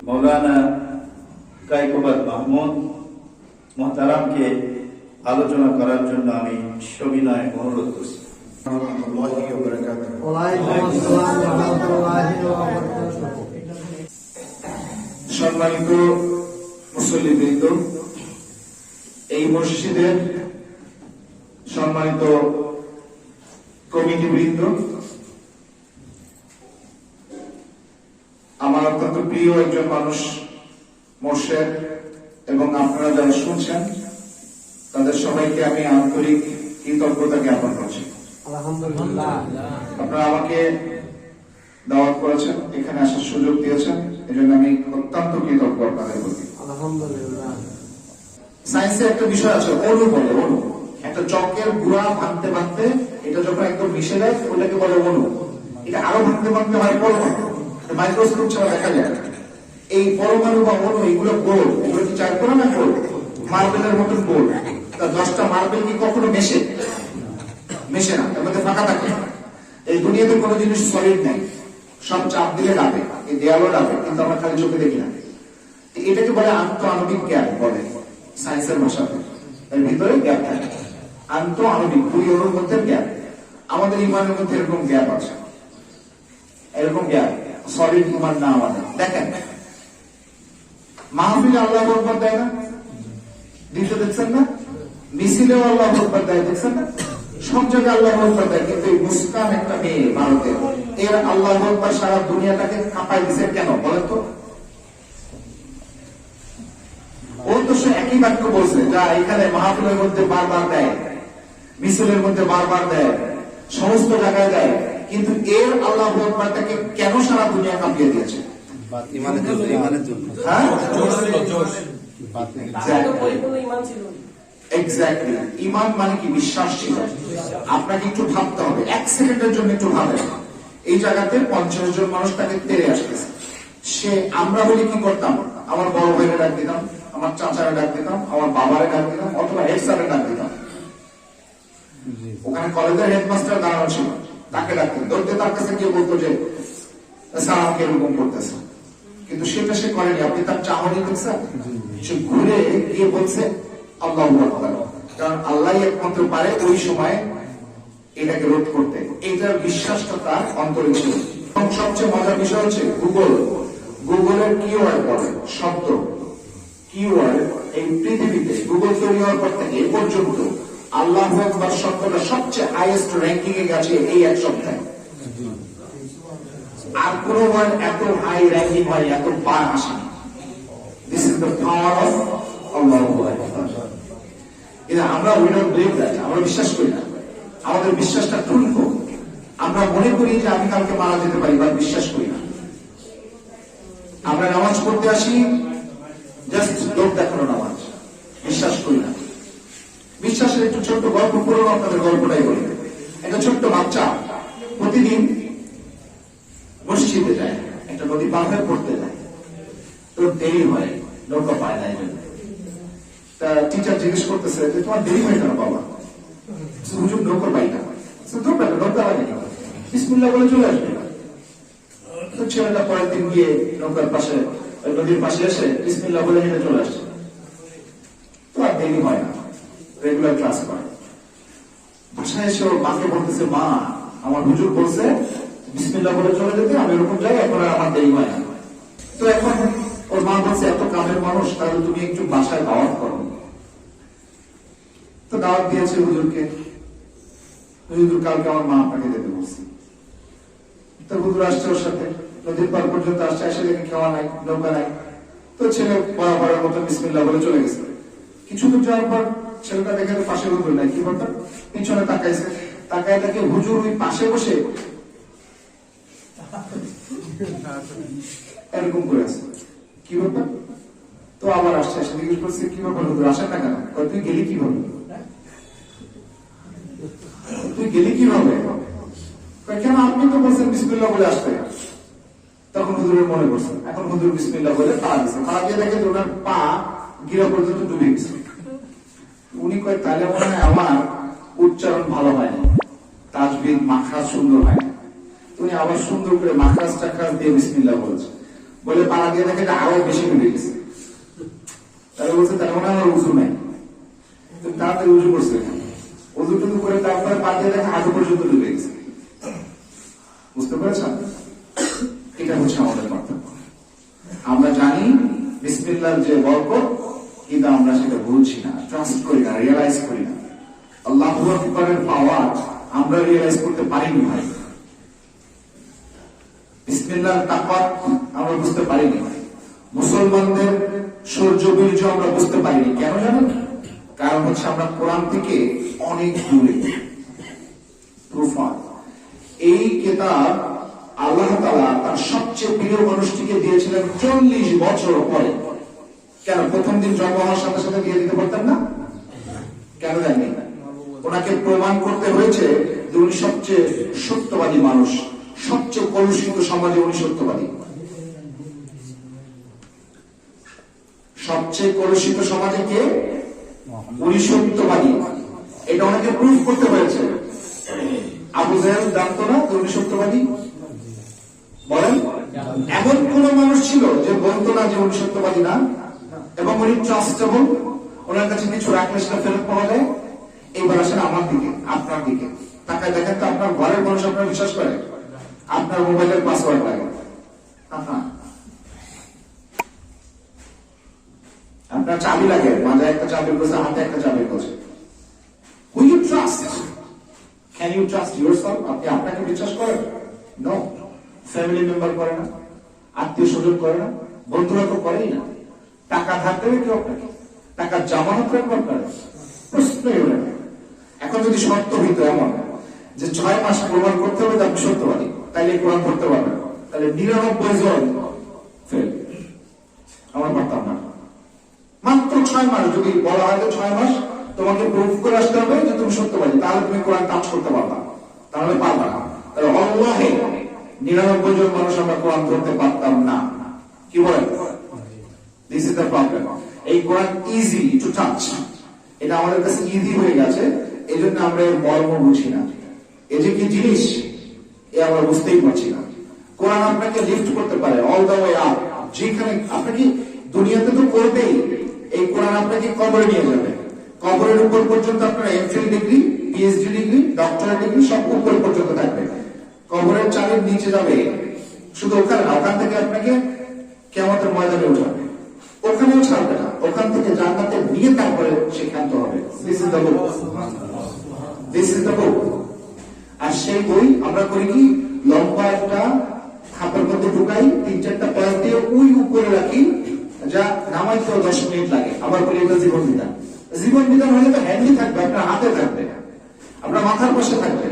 মৌলানা কায়কোবাদ মাহমুদ মোহতারামকে আলোচনা করার জন্য আমি সবিনয় অনুরোধ করছি। সম্মানিত মুসল্লিবৃন্দ, এই মসজিদের সম্মানিত কমিটিবৃন্দ, আমার অত্যন্ত প্রিয় একজন মানুষ মোর্শেদ এবং আপনারা যারা শুনছেন তাদের সবাইকে আমি আন্তরিক কৃতজ্ঞতা জ্ঞাপন করছি। আলহামদুলিল্লাহ, আপনারা আমাকে দাওয়াত করেছেন, এখানে আসার সুযোগ দিয়েছেন, এজন্য আমি অত্যন্ত কৃতজ্ঞ আপনাদের প্রতি। আলহামদুলিল্লাহ। সায়েন্সে একটা বিষয় আছে, অণু বলে। অণু একটা চকের গুঁড়া ভাঙতে ভাঙতে এটা যখন একদম মিশে যায় ওটাকে বলে অণু। এটা আরো ভাঙতে ভাঙতে হয় পরমাণু, মাইক্রোস্কোপ ছাড়া দেখা যায় না। এই পরমাণু বা অণু এগুলো গোল, এগুলো কি চার কোনা না গোল, মার্বেলের মতন গোল। তা 10টা মার্বেল কি কখনো মেশে না, এর মধ্যে ফাঁকা থাকে। এই দুনিয়াতে কোনো জিনিস সলিড নেই, সব চাপ দিলে ডাবে, এই দেয়ালও ডাবে, কিন্তু আমরা খালি চোখে দেখি না। এটাকে বলে আন্তঃআণবিক গ্যাপ বলে সায়েন্সের ভাষাতে। এর ভিতরে গ্যাপ থাকে, আন্তঃআণবিক, দুই অণুর মধ্যে গ্যাপ। আমাদের ইমানের মধ্যে এরকম গ্যাপ আছে, এরকম গ্যাপ। সলিড ইমান না আমাদের। দেখেন মাহফিলে আল্লাহ আকবার দেয় না, দিতে দেখছেন না? মিছিলেও আল্লাহ আকবার দেয়, দেখছেন না? সব জায়গায় আল্লাহ আকবার দেয়, কিন্তু এই মুস্কান একটা মেয়ে ভারতের, এর আল্লাহ আকবার সারা দুনিয়াটাকে কাঁপাই দিছে কেন বলেন তো? ও তো সে একই বাক্য বলছে যা এখানে মাহফিলের মধ্যে বারবার দেয়, মিছিলের মধ্যে বারবার দেয়, সমস্ত জায়গায় দেয়, কিন্তু এর আল্লাহ আকবারটাকে কেন সারা দুনিয়া কাঁপিয়ে দিয়েছে? এক্স্যাক্টলি, ইমান মানে কি? বিশ্বাস ছিল। আপনাকে একটু ভাবতে হবে, 1 সেকেন্ডের জন্য একটু ভাবেন। এই জায়গাতে 50 জন মানুষ তাকে তেড়ে আসতেছে। সে আমরা বলে কি করতাম? আমার বড় ভাইরে ডাক দিতাম, আমার চাচারে ডাক দিতাম, আমার বাবারে ডাক দিতাম, অথবা হেড স্যারে ডাক দিতাম। ওখানে কলেজের হেডমাস্টার দাঁড়ানো ছিল, তাকে ডাকতেন, ধরতে তার কাছে গিয়ে বলতো যে স্যার আমাকে এরকম করতেছে, কিন্তু সেটা সে করেনি। আপনি তার চাহনি দেখছেন? সে ঘুরে গিয়ে বলছে আল্লাহু আকবার, কারণ আল্লাহ একমাত্র পারে ওই সময় এটাকে রোধ করতে। এইটার বিশ্বাসটা তার অন্তরে ছিল। এবং সবচেয়ে মজার বিষয় হচ্ছে গুগলের কিওয়ার্ড বলে শব্দ, কিওয়ার্ড এই পৃথিবীতে গুগল তৈরি হওয়ার পর থেকে এ পর্যন্ত আল্লাহু আকবার শব্দটা সবচেয়ে হাইয়েস্ট র্যাঙ্কিং এ গেছে এই এক সপ্তাহে। আর কোন ওয়ার্ড এত হাই র্যাঙ্কিং হয়, এত বার আসেনি। This is the power of আল্লাহু আকবার। এটা আমরা উই ডোন্ট বিলিভ দ্যাট, আমরা বিশ্বাস করি না। আমাদের বিশ্বাসটা ঠুনকো। আমরা মনে করি যে আমি কালকে মারা যেতে পারি, বা বিশ্বাস করি না। আমরা নামাজ পড়তে আসি জাস্ট লোক দেখানো নামাজ, বিশ্বাস করি না। বিশ্বাসের একটু ছোট্ট গল্প পুরো আপনাদের গল্পটাই বলি। একটা ছোট্ট বাচ্চা প্রতিদিন মসজিদে যায়, একটা নদী পার হয়ে পড়তে যায়, তো দেরি হয়, নৌকা পায় না। তা টিচার জিজ্ঞেস করতেছে যে তোমার দেরি হয় কেন বাবা? হুজুর নৌকা পাই না। নৌকা লাগে না, বিসমিল্লাহ বলে চলে আসবে। তো ছেলেটা পরের দিন গিয়ে নৌকার পাশে, নদীর পাশে এসে বিসমিল্লাহ বলে হেঁটে চলে আসছে। তো আর দেরি হয় না, রেগুলার ক্লাস করে। বাসায় এসে ওর মাকে বলতেছে, মা আমার হুজুর বলছে বিসমিল্লাহ বলে চলে যেতে, আমি ওরকম যাই, এখন আর আমার দেরি হয় না। তো এখন ওর মা বলছে এত কামের মানুষ, তাহলে তুমি একটু বাসায় দাওয়াত করো। তো দাওয়াত দিয়েছে হুজুরকে। হুজুর কালকে আমার মা আপনাকে যেতে বলছে। তো হুজুর আসছে ওর সাথে, নদীর পার পর্যন্ত আসছে, এসে দেখে খাওয়া নাই, নৌকা নাই। তো ছেলে বরাবরের মতো বিসমিল্লাহ বলে চলে গেছে। কিছু দূর যাওয়ার পর ছেলেটা দেখে পাশে হুজুর নাই, কি ব্যাপার? পিছনে তাকাইছে, তাকায় দেখে হুজুর ওই পাশে বসে এরকম করে আছে, কি ব্যাপার? তো আবার আসছে, এসে জিজ্ঞেস করছে কি ব্যাপার হুজুর আসেন না কেন? তুই গেলি কিভাবে? তুই গেলি কিভাবে? কেন আপনি তো বলছেন বিসমিল্লাহ বলে আসতে। তখন হুজুরের মনে করছে, এখন হুজুর বিসমিল্লাহ বলে পা দিচ্ছে, পা দিয়ে দেখে ওনার পা গিরা পর্যন্ত ডুবে গেছে। উনি কয় তাহলে মনে হয় আমার উচ্চারণ ভালো হয় না, তাজবিদ মাখরাজ সুন্দর হয় না। উনি আবার সুন্দর করে মাখরাজ টাখরাজ দিয়ে বিসমিল্লাহ বলেছে। বলে পাড়া দিয়ে দেখে এটা আরো বেশি ডুবে গেছে। তাহলে বলছে তার মানে আমার উজু নাই, তাড়াতাড়ি উজু করছে, উজু টুজু করে তারপরে পা দিয়ে দেখে হাঁটু পর্যন্ত ডুবে গেছে। বুঝতে পেরেছেন? এটা হচ্ছে আমাদের পার্থক্য। আমরা জানি বিসমিল্লাহর যে বরকত, কিন্তু আমরা সেটা বুঝছি না, ট্রাস্ট করি না, রিয়েলাইজ করি না। আল্লাহু আকবারের পাওয়ার আমরা রিয়েলাইজ করতে পারিনি ভাই। বিসমিল্লাহর তাকওয়াত আমরা বুঝতে পারিনি। মুসলমানদের শৌর্য বীর্য আমরা বুঝতে পারিনি। কেন জানেন? কারণ হচ্ছে আমরা কোরআন থেকে অনেক দূরে। এই কিতাব আল্লাহ তাআলা তার সবচেয়ে প্রিয় মানুষটিকে দিয়েছিলেন 40 বছর পরে। কেন প্রথম দিন জন্ম হওয়ার সাথে সাথে দিয়ে দিতে পারতেন না? কেন দেননি? ওনাকে প্রমাণ করতে হয়েছে যে উনি সবচেয়ে সত্যবাদী মানুষ, সবচেয়ে কলুষিত সমাজে উনি সত্যবাদী। সবচেয়ে কলুষিত সমাজে কে? উনি সত্যবাদী। এটা অনেকে প্রুফ করতে হয়েছে। আবু জাহেল জানতো না যে উনি সত্যবাদী? বলেন, এমন কোন মানুষ ছিল যে বলতো না যে উনি সত্যবাদী না? এবং উনি ট্রাস্টেবল, ওনার কাছে কিছু রাখলে সেটা ফেরত পাওয়া যায়। এইবার আসেন আমার দিকে, আপনার দিকে তাকায় দেখেন তো, আপনার ঘরের মানুষ আপনার বিশ্বাস করে? আপনার মোবাইলের পাসওয়ার্ড লাগে, আপনার চাবি লাগে, মাঝে একটা চাবির গোছে, হাতে একটা চাবির গোছে। Who you trust? Can you trust yourself? আপনি আপনাকে বিশ্বাস করেন? নো। ফ্যামিলি মেম্বার করে না, আত্মীয় স্বজন করে না, বন্ধুরা তো করেই না। টাকা ধার দেবে কেউ আপনাকে? টাকা জামানত রাখবে আপনারা? প্রশ্নই ওঠে না। এখন যদি শর্ত হইতো এমন যে 6 মাস প্রমাণ করতে হবে যে আপনি সত্যবাদী, তাইলে কোরআন পড়তে পারবেন, তাহলে 99 জন ফেল। আমরা পারতাম না। মাত্র 6 মাস যদি বলা হয় যে 6 মাস তোমাকে প্রুফ করে আসতে হবে যে তুমি সত্যবাদী, তাহলে তুমি কোরআন টাচ করতে পারবা, তাহলে পারবা না। তাহলে আল্লাহে 99 জন মানুষ আমরা কোরআন ধরতে পারতাম না। কি বলেন? This is the problem. এই কোরআন ইজি টু টাচ, এটা আমাদের কাছে ইজি হয়ে গেছে, এই জন্য আমরা এর মর্ম বুঝি না। এই যে কি জিনিস এ আমরা বুঝতেই পারছি না। কোরআন আপনাকে লিফট করতে পারে অল দ্য ওয়ে আপ। যেখানে আপনাকে দুনিয়াতে তো করবেই, এই কোরআন আপনাকে কবরে নিয়ে যাবে। কবরের উপর পর্যন্ত আপনার MPhil degree, PhD degree, doctorate degree সব উপর পর্যন্ত থাকবে। কবরের চালের নিচে যাবে শুধু ওখানে না, ওখান থেকে আপনাকে কিয়ামতের ময়দানে উঠাবে, ওখানেও ছাড়বে না, ওখান থেকে জান্নাতে নিয়ে তারপরে সেখান্ত হবে। This is the book, this is the book. আর সেই বই আমরা করি কি, লম্বা একটা খাপের মধ্যে ঢুকাই, 3-4টা প্যাচ দিয়ে ওই উপরে রাখি, যা নামাইতে 10 মিনিট লাগে। আবার বলি এটা জীবন বিধান। জীবন বিধান হলে তো হ্যান্ডি থাকবে, আপনার হাতে থাকবে, আপনার মাথার পাশে থাকবে।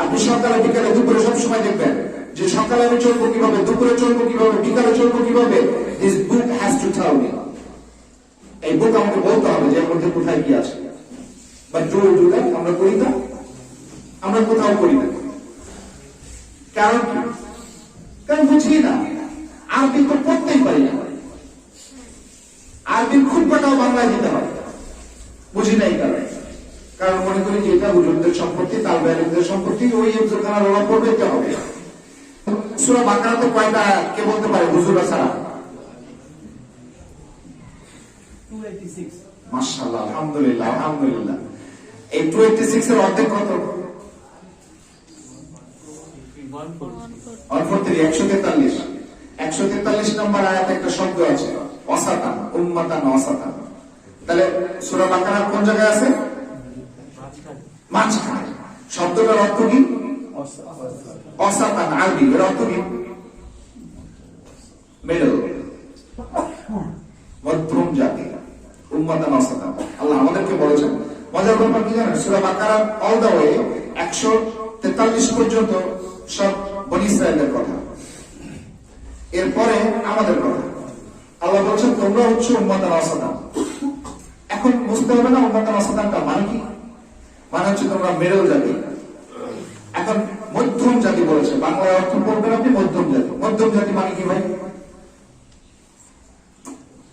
আপনি সকালে বিকালে দুপুরে সবসময় দেখবেন যে সকালে আমি চলবো কিভাবে, দুপুরে চলবো কিভাবে, বিকালে চলবো কিভাবে। This book has to tell me. এই বুক আমাকে বলতে হবে যে এর মধ্যে কোথায় কি আছে। But do do that? আমরা করি না, আমরা কোথাও করি না। কারণ কি? কারণ বুঝি না। আরবি তো পড়তেই পারি না, আরবির খুবটাও বাংলায় দিতে হয়, বুঝি নাই। কারণ মনে করি যে এটা হুজুরদের সম্পত্তি, তাল বেয়ালিদের সম্পত্তি, ওই হুজুরখানার ওরা পড়বে দিতে হবে। সূরা বাকারা তো কয়টা কে বলতে পারে হুজুরা ছাড়া? 286 মাশাআল্লাহ, আলহামদুলিল্লাহ, আলহামদুলিল্লাহ। এই 286 এর অর্ধেক কত? 143। 143 নম্বর আয়াতে একটা শব্দ আছে, ওয়াসাতান, উম্মাতান ওয়াসাতান। তাহলে সূরা বাকারার কোন জায়গায় আছে? মাঝখানে। শব্দটার অর্থ কি? ওয়াসাতান। আরবি এর অর্থ কি? মিডল, মধ্যম জাতি, উম্মাতান ওয়াসাতান। আল্লাহ আমাদেরকে বলেছেন। মজার ব্যাপার কি জানেন? সূরা বাকারার অল দ্য ওয়ে 143 পর্যন্ত সব বনী ইসরায়েলের কথা, এরপরে আমাদের কথা। আল্লাহ বলছেন তোমরা হচ্ছে উম্মাতান ওয়াসাতান। এখন বুঝতে হবে না উম্মাতান ওয়াসাতানটা মানে কি? মানে হচ্ছে তোমরা মিডল জাতি। এখন মধ্যম জাতি বলেছে, বাংলায় অর্থ করবেন আপনি মধ্যম জাতি। মধ্যম জাতি মানে কি ভাই?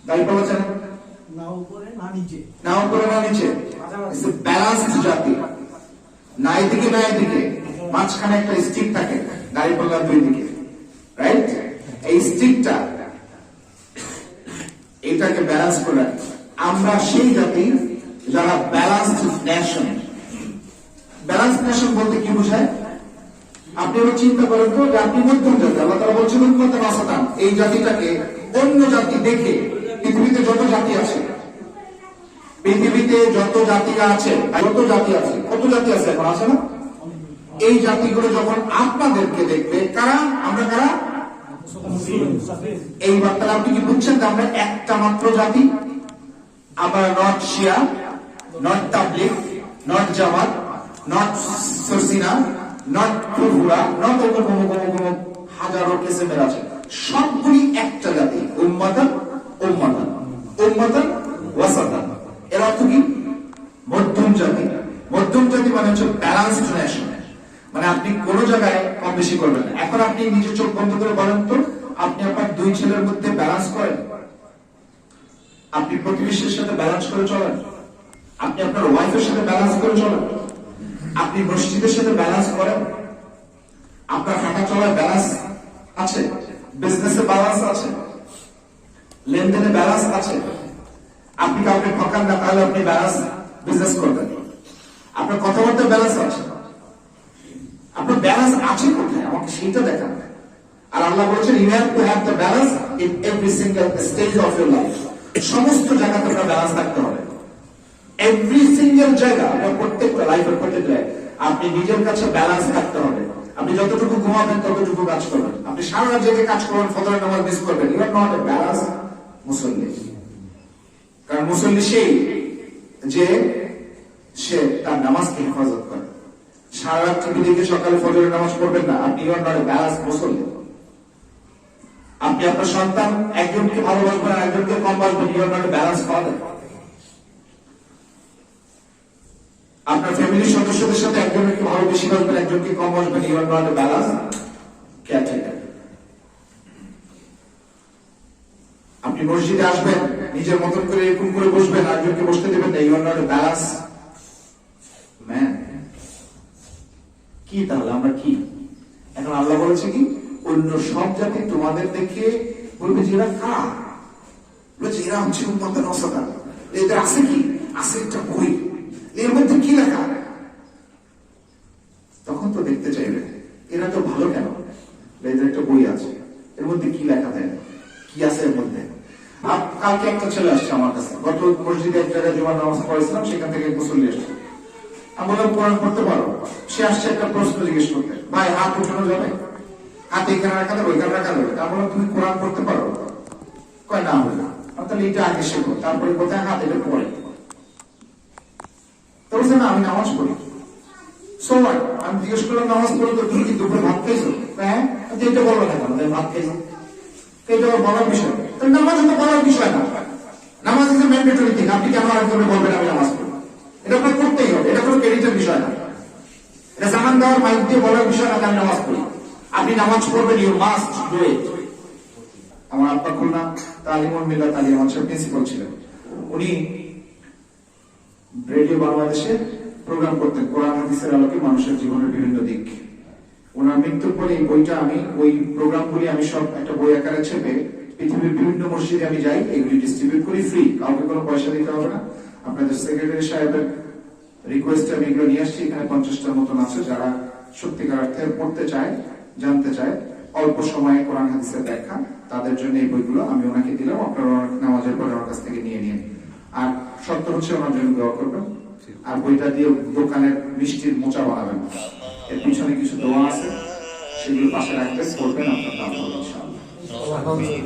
দায়িত্ব বলছেন না উপরে না নিচে, না উপরে না নিচে, ব্যালান্সড জাতি। না এদিকে না এদিকে, মাঝখানে একটা স্টিক থাকে, দাঁড়িয়ে পড়লাম দুই দিকে, রাইট? এই স্টিকটা এটাকে ব্যালেন্স করে রাখি। আমরা সেই জাতি যারা ব্যালেন্সড নেশন। ব্যালেন্স নেশন বলতে কি বোঝায়? আপনি এবার চিন্তা করেন তো যে আপনি মধ্যম জাতি, আল্লাহ তাআলা বলছেন উম্মাতান ওয়াসাতান, এই জাতিটাকে অন্য জাতি দেখে পৃথিবীতে যত জাতি আছে, পৃথিবীতে যত জাতি আছে, কত জাতি আছে এখন আছে না? এই জাতিগুলো যখন আপনাদেরকে দেখবে, কারা? আমরা কারা? এই বার্তা আপনি কি বুঝছেন যে আমরা একটা মাত্র জাতি? আমরা নট শিয়া, নট তাবলিগ, নট জামাত, not Sarsina, not Furfura, not অমুক হাজারো কিসমের আছে, সবগুলি একটা জাতি। উম্মাতান ওয়াসাতান, এর অর্থ কি? মধ্যম জাতি। মধ্যম জাতি মানে হচ্ছে ব্যালেন্সড নেশন। মানে আপনি কোন জায়গায় কম বেশি করবেন না। এখন আপনি নিজে চোখ বন্ধ করে বলেন তো, আপনি আপনার দুই ছেলের মধ্যে ব্যালেন্স করেন? আপনি প্রতিবেশীর সাথে ব্যালেন্স করে চলেন? আপনি আপনার ওয়াইফের সাথে ব্যালেন্স করে চলেন? আপনি মসজিদের সাথে ব্যালেন্স করেন? আপনার হাঁটা চলায় ব্যালেন্স আছে? বিজনেসে ব্যালেন্স আছে? লেনদেনে ব্যালেন্স আছে? আপনি কাউকে ঠকান না, তাহলে আপনি ব্যালেন্স বিজনেস করবেন। আপনার কথাবার্তা ব্যালেন্স আছে? আপনার ব্যালেন্স আছে কোথায়? আমাকে সেইটা দেখান। আর আল্লাহ বলেছেন you have to have the balance in every single stage of your life. সমস্ত জায়গাতে আপনার ব্যালেন্স থাকতে হবে। এভরি সিঙ্গেল জায়গা, আপনার প্রত্যেকটা লাইফের প্রত্যেকটা আপনি নিজের কাছে ব্যালেন্স থাকতে হবে। আপনি যতটুকু ঘুমাবেন ততটুকু কাজ করবেন। আপনি সারা রাত জেগে কাজ করবেন, ফজরের নামাজ মিস করবেন, you are not a balance মুসল্লি। কারণ মুসল্লি সেই যে সে তার নামাজকে হেফাজত করে। সারা রাত টিভি দেখে সকালে ফজরের নামাজ পড়বেন না, আপনি you are not a balance musalli. আপনি আপনার সন্তান একজনকে ভালোবাসবেন আর একজনকে কম বাসবেন, you are not a balance father. আপনার ফ্যামিলির সদস্যদের সাথে একজনকে ভালো বেশি বাসবেন, একজনকে কম বাসবেন, you are not a balance caretaker. আপনি মসজিদে আসবেন, নিজের মতন করে এরকম করে বসবেন, একজনকে বসতে দেবেন না, you are not a balance man. কি তাহলে আমরা কি? এখন আল্লাহ বলেছে কি, অন্য সব জাতি তোমাদের দেখে বলবে যে এরা কার, বলেছে এরা হচ্ছে উম্মাতান ওয়াসাতান। এদের আছে কি? আছে একটা বই, এর মধ্যে কি লেখা? তখন তো দেখতে চাইবে এরা তো ভালো কেন, এদের একটা বই আছে, এর মধ্যে কি লেখা দেয়, কি আছে এর মধ্যে। কালকে একটা ছেলে আসছে আমার কাছে, গত মসজিদে এক জায়গায় জুমার নামাজ পড়েছিলাম, সেখান থেকে মুসল্লি আসছে। আমি বললাম কোরআন পড়তে পারো? সে আসছে একটা প্রশ্ন জিজ্ঞেস করতে, ভাই হাত উঠানো যাবে? হাত এখানে রাখা যাবে, ওইখানে রাখা যাবে? আমি বললাম তুমি কোরআন পড়তে পারো? কয় না হবে না। তাহলে এটা আগে শেখো, তারপরে কোথায় হাত এটা পড়ে। তো বলছে না আমি নামাজ পড়ি। সো আমি জিজ্ঞেস করলাম নামাজ পড়ো তো তুমি কি দুপুরে ভাত খাইছো? হ্যাঁ। এটা বলবো না কেন ভাত খাইছো? এটা বলার বিষয়। নামাজ তো বলার বিষয় না, নামাজ ইজ ম্যান্ডেটরি থিং। আপনি কেন আরেকজনে বলবেন আমি নামাজ পড়ি? এটা আপনার করতেই হবে, এটা কোনো ক্রেডিটের বিষয় না, এটা জানান দেওয়ার মাইক দিয়ে বলার বিষয় না। আমি নামাজ পড়ি, আপনি নামাজ পড়বেন, ইউ মাস্ট ডু ইট। আমার আব্বা খুলনা তালিমুল মিল্লাত আলিয়া মাদ্রাসার প্রিন্সিপাল ছিলেন। উনি রেডিও বাংলাদেশে প্রোগ্রাম করতেন কোরআন হাদিসের আলোকে মানুষের জীবনের বিভিন্ন দিক। ওনার মৃত্যুর পরে এই বইটা আমি, ওই প্রোগ্রামগুলি আমি সব একটা বই আকারে ছেপে পৃথিবীর বিভিন্ন মসজিদে আমি যাই, এগুলি ডিস্ট্রিবিউট করি ফ্রি, কাউকে কোনো পয়সা দিতে হবে না। আপনাদের সেক্রেটারি সাহেবের রিকোয়েস্টে আমি এগুলো নিয়ে আসছি। এখানে 50টার মতন আছে যারা সত্যিকার অর্থে পড়তে চায়, জানতে চায়, অল্প সময়ে কোরআন হাদিসের ব্যাখ্যা, তাদের জন্য এই বইগুলো আমি ওনাকে দিলাম। আপনারা নামাজের পরে আমার কাছ থেকে নিয়ে নিন। আর সত্য হচ্ছে ওনার জন্য দোয়া করবেন, আর বইটা দিয়ে দোকানের মিষ্টির মোচা বানাবেন। এর পিছনে কিছু দোয়া আছে, সেগুলো পাশে রাখবেন, পড়বেন, আপনার দাম হবে ইনশাআল্লাহ।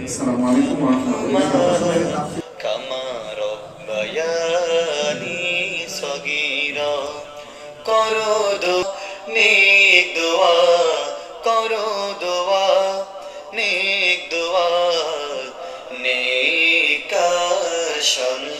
আসসালামু আলাইকুম ওয়া রাহমাতুল্লাহি ওয়া বারাকাতুহু। কামা রব্বায়ানি সগীরা, করো নেক দোয়া, করো দোয়া, নেক দোয়া, নেক সন্তান